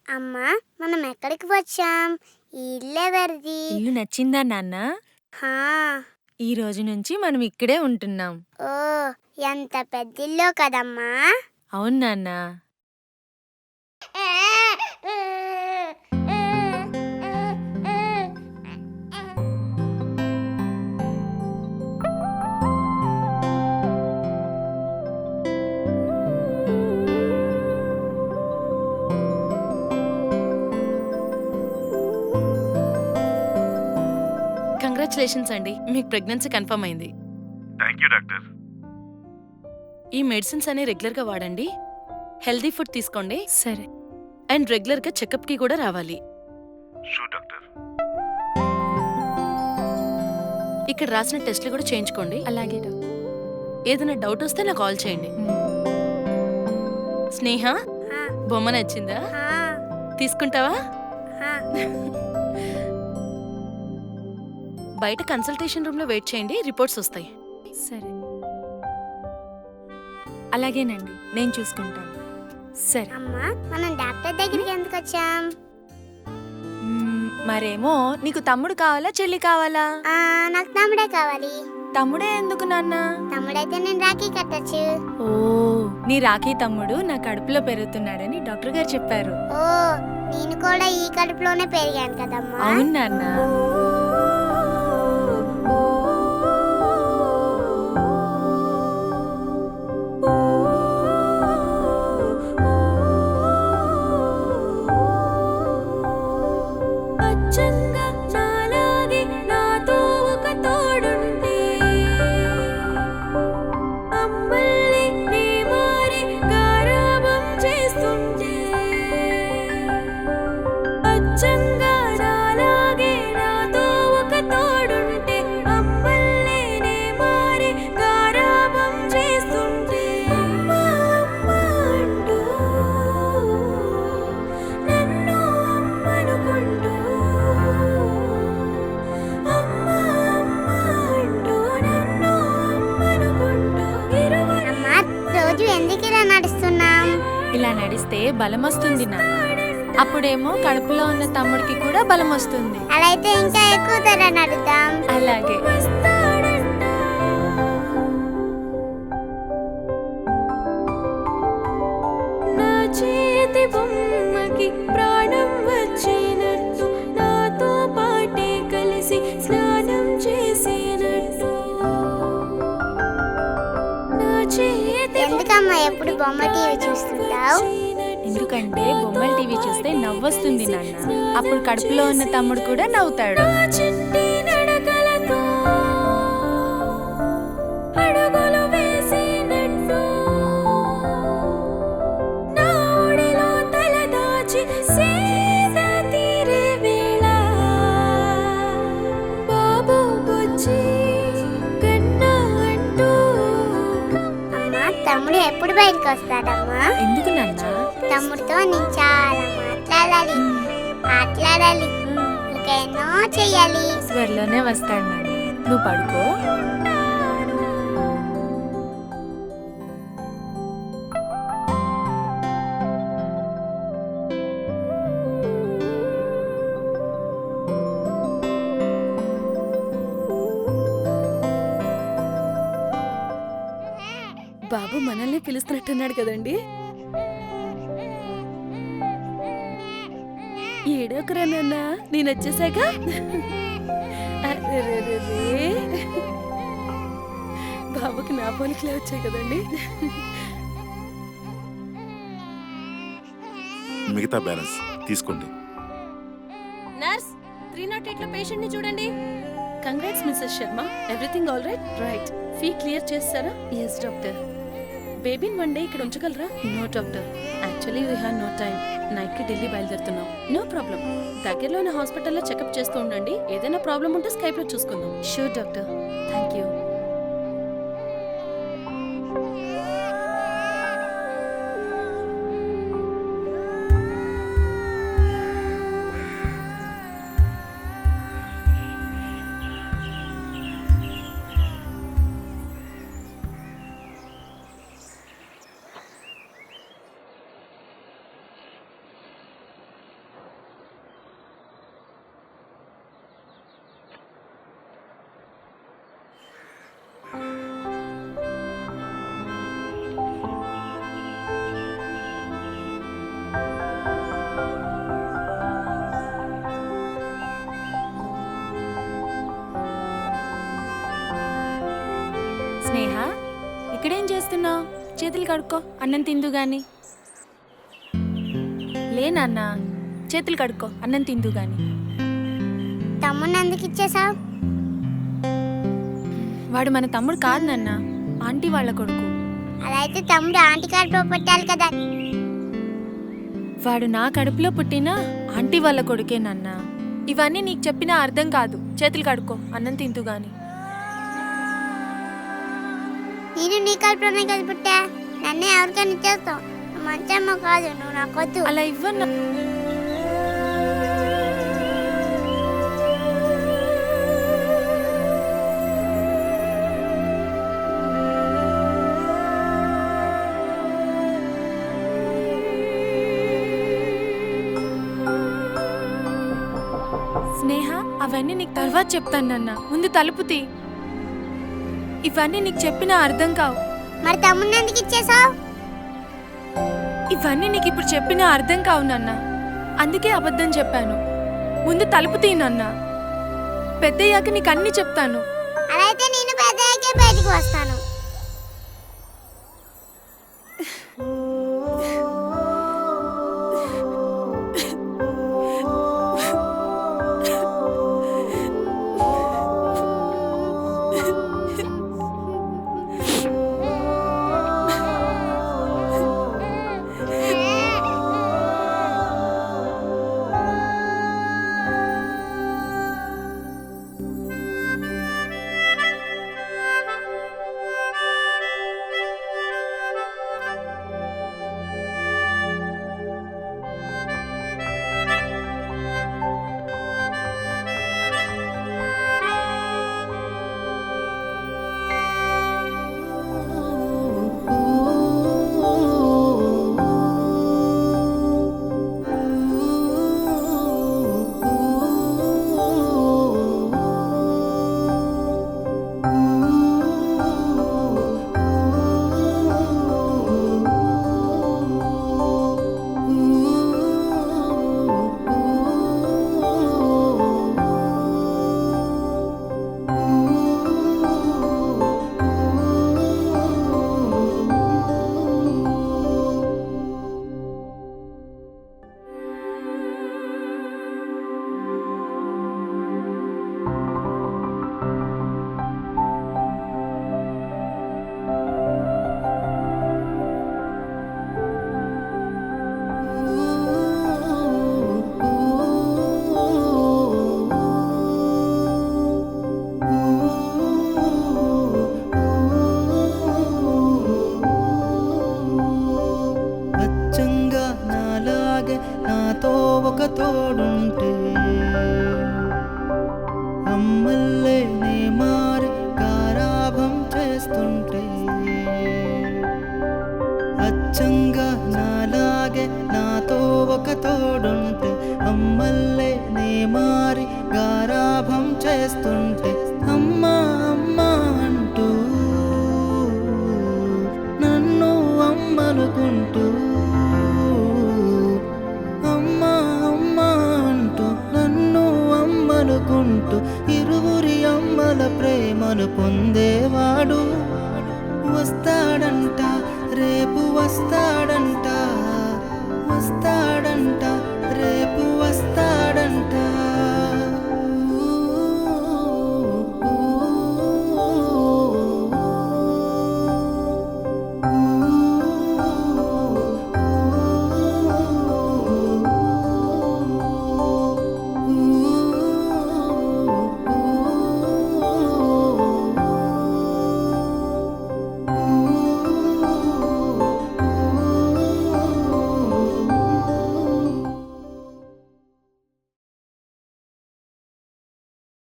అమ్మా, మనం ఎక్కడికి వచ్చాం? ఈ ఇల్లెవరిది? ఇల్లు నచ్చిందా నాన్న? హా. ఈ రోజు నుంచి మనం ఇక్కడే ఉంటున్నాం. ఓ, ఎంత పెద్ద ఇల్లు కదమ్మా. అవును నాన్న. కంగ్రాచులేషన్స్ అండి, మీకు ప్రెగ్నెన్సీ కన్ఫర్మ్ అయింది. Thank you doctor. ఈ మెడిసిన్స్ అన్ని రెగ్యులర్గా వాడండి, హెల్దీ ఫుడ్ తీసుకోండి. సరే. అండ్ రెగ్యులర్గా చెకప్కి కూడా రావాలి. Sure doctor. ఇక్కడ రాసిన టెస్ట్లు కూడా చేయించుకోండి. అలాగే డాక్టర్. ఏదైనా డౌట్ వస్తే నాకు కాల్ చేయండి. స్నేహ, హా, బొమ్మ నచ్చిందా? హా, తీసుకుంటావా? హా. బయట కన్సల్టేషన్ రూమ్ లో వెయిట్ చేయండి, రిపోర్ట్స్ వస్తాయి. సరే, అలాగేనండి, నేను చూసుకుంటాను. సరే. అమ్మా, మనం డాక్టర్ దగ్గరికి ఎందుకు వచ్చాం? మరేమో నీకు తమ్ముడు కావాలా చెల్లి కావాలా? నాకు తమ్ముడే కావాలి. తమ్ముడే ఎందుకు నాన్న? తమ్ముడైతే నేను రాఖీ కట్టచ్చు. ఓ, నీ రాఖీ తమ్ముడు నా కడుపులో పెరుగుతున్నాడని డాక్టర్ గారు చెప్పారు. ఓ, నేను కూడా ఈ కడుపులోనే పెరిగాను కదమ్మా. అవును నాన్న. అమ్మా, రోజు ఎందుకు ఇలా నడుస్తున్నాం? ఇలా నడిస్తే బలం వస్తుంది నాన్న. అప్పుడేమో కడుపులో ఉన్న తమ్ముడికి కూడా బలం వస్తుంది. అలా అయితే ఇంకా ఎక్కువ ధర నడుద్దాం. అలాగే. చేతి బొమ్మకి ప్రాణం వచ్చినట్టు నాతో పాటే కలిసి స్నానం చేసినట్టు నా చేతి ఎందుకమ్మా ఎప్పుడు బొమ్మ టీవీ చూస్తుంటావు? ఎందుకంటే బొమ్మల టీవీ చూస్తే నవ్వొస్తుంది నాన్న. అప్పుడు కడుపులో ఉన్న తమ్ముడు కూడా నవ్వుతాడు. చిట్టి నడకలతో అడుగులు వేసినట్టు నా ఒడిలో తల దాచి సేద తీరే వేళ బాబు బుజ్జి కన్నా అంటూ అమ్మా, తమ్ముడు ఎప్పుడు బయటకు వస్తాడమ్మా? ఎందుకు నాన్న? తమ్ముడితో నేను చాలా మాట్లాడాలి, ఇంకా ఎన్నో చెయ్యాలి. త్వరలోనే వస్తాడు నాన్న, నువ్వు పడుకో. బాబు మనల్ని పిలుస్తున్నట్టున్నాడు కదండి. ఏడోకరా నాన్న, నేను వచ్చేసాక. అరెరెరెరే. బాబుకి నా పోలికలే వచ్చాయి కదండి. మిగతా బ్యాలెన్స్ తీసుకోండి. నర్స్, 308 లో పేషెంట్ ని చూడండి. Congrats Mrs Sharma, everything all right? Right. Fee clear చేస్తారా? Yes doctor. బేబీని 1 డే ఇక్కడ ఉంచగలరా? No doctor, actually we have no time. Night కి ఢిల్లీ బయలుదేరుతున్నాం. నో ప్రాబ్లం, దగ్గరలో ఉన్న హాస్పిటల్లో చెకప్ చేస్తూ ఉండండి. ఏదైనా ప్రాబ్లం ఉంటే స్కైప్ లో చూసుకుందాం. Sure doctor, thank you. Sneha ఇక్కడేం చేస్తున్నావు? చేతులు కడుక్కో, అన్నం తిందు గాని. లే నాన్న, చేతులు కడుక్కో, అన్నం తిందు గాని. తమ్ముడిని ఎందుకు ఇచ్చేసావు? వాడు మన తమ్ముడు కాదు నాన్న, ఆంటీ వాళ్ళ కొడుకు. అలా అయితే తమ్ముడు ఆంటీ కడుపులో పుట్టాలి కదా. వాడు నా కడుపులో పుట్టిన ఆంటీ వాళ్ళ కొడుకే నాన్న. ఇవన్నీ నీకు చెప్పినా అర్థం కాదు. చేతులు కడుక్కో, అన్నం తిందు గాని. నేను నీ కడుపులోనే కదా పుట్టా. నన్నే ఎవరికైనా ఇచ్చేస్తావు. నువ్వు మంచమ్మ కాదు, నువ్వు నాకొద్దు. అలా ఇవ్వన్నా. స్నేహ, అవన్నీ నీకు తర్వాత చెప్తాను నాన్న. ముందు తలుపు తీ. ఇవన్నీ నీకు చెప్పినా అర్థం కావు. మరి తమ్ముడిని ఎందుకు ఇచ్చేసావు? ఇవన్నీ నీకు ఇప్పుడు చెప్పినా అర్థం కావు నాన్న. అందుకే అబద్ధం చెప్పాను. ముందు తలుపు తీ నాన్న. పెద్దయ్యాక నీకు అన్నీ చెప్తాను. అలా అయితే నేను పెద్దయ్యాకే బయటికి వస్తాను. తోడుంటే అమ్మల్లే నే మారి గారాభం చేస్తుంటే అచ్చంగా నాలాగే నాతో ఒక తోడుంటే అమ్మల్లే నే మారి గారాభం చేస్తుంటే అమ్మా అమ్మా అంటూ నన్ను అమ్మనుకుంటూ అనుకుంటూ ఇరువురి అమ్మల ప్రేమను పొందేవాడు వస్తాడంట, రేపు వస్తాడంట, వస్తాడంట.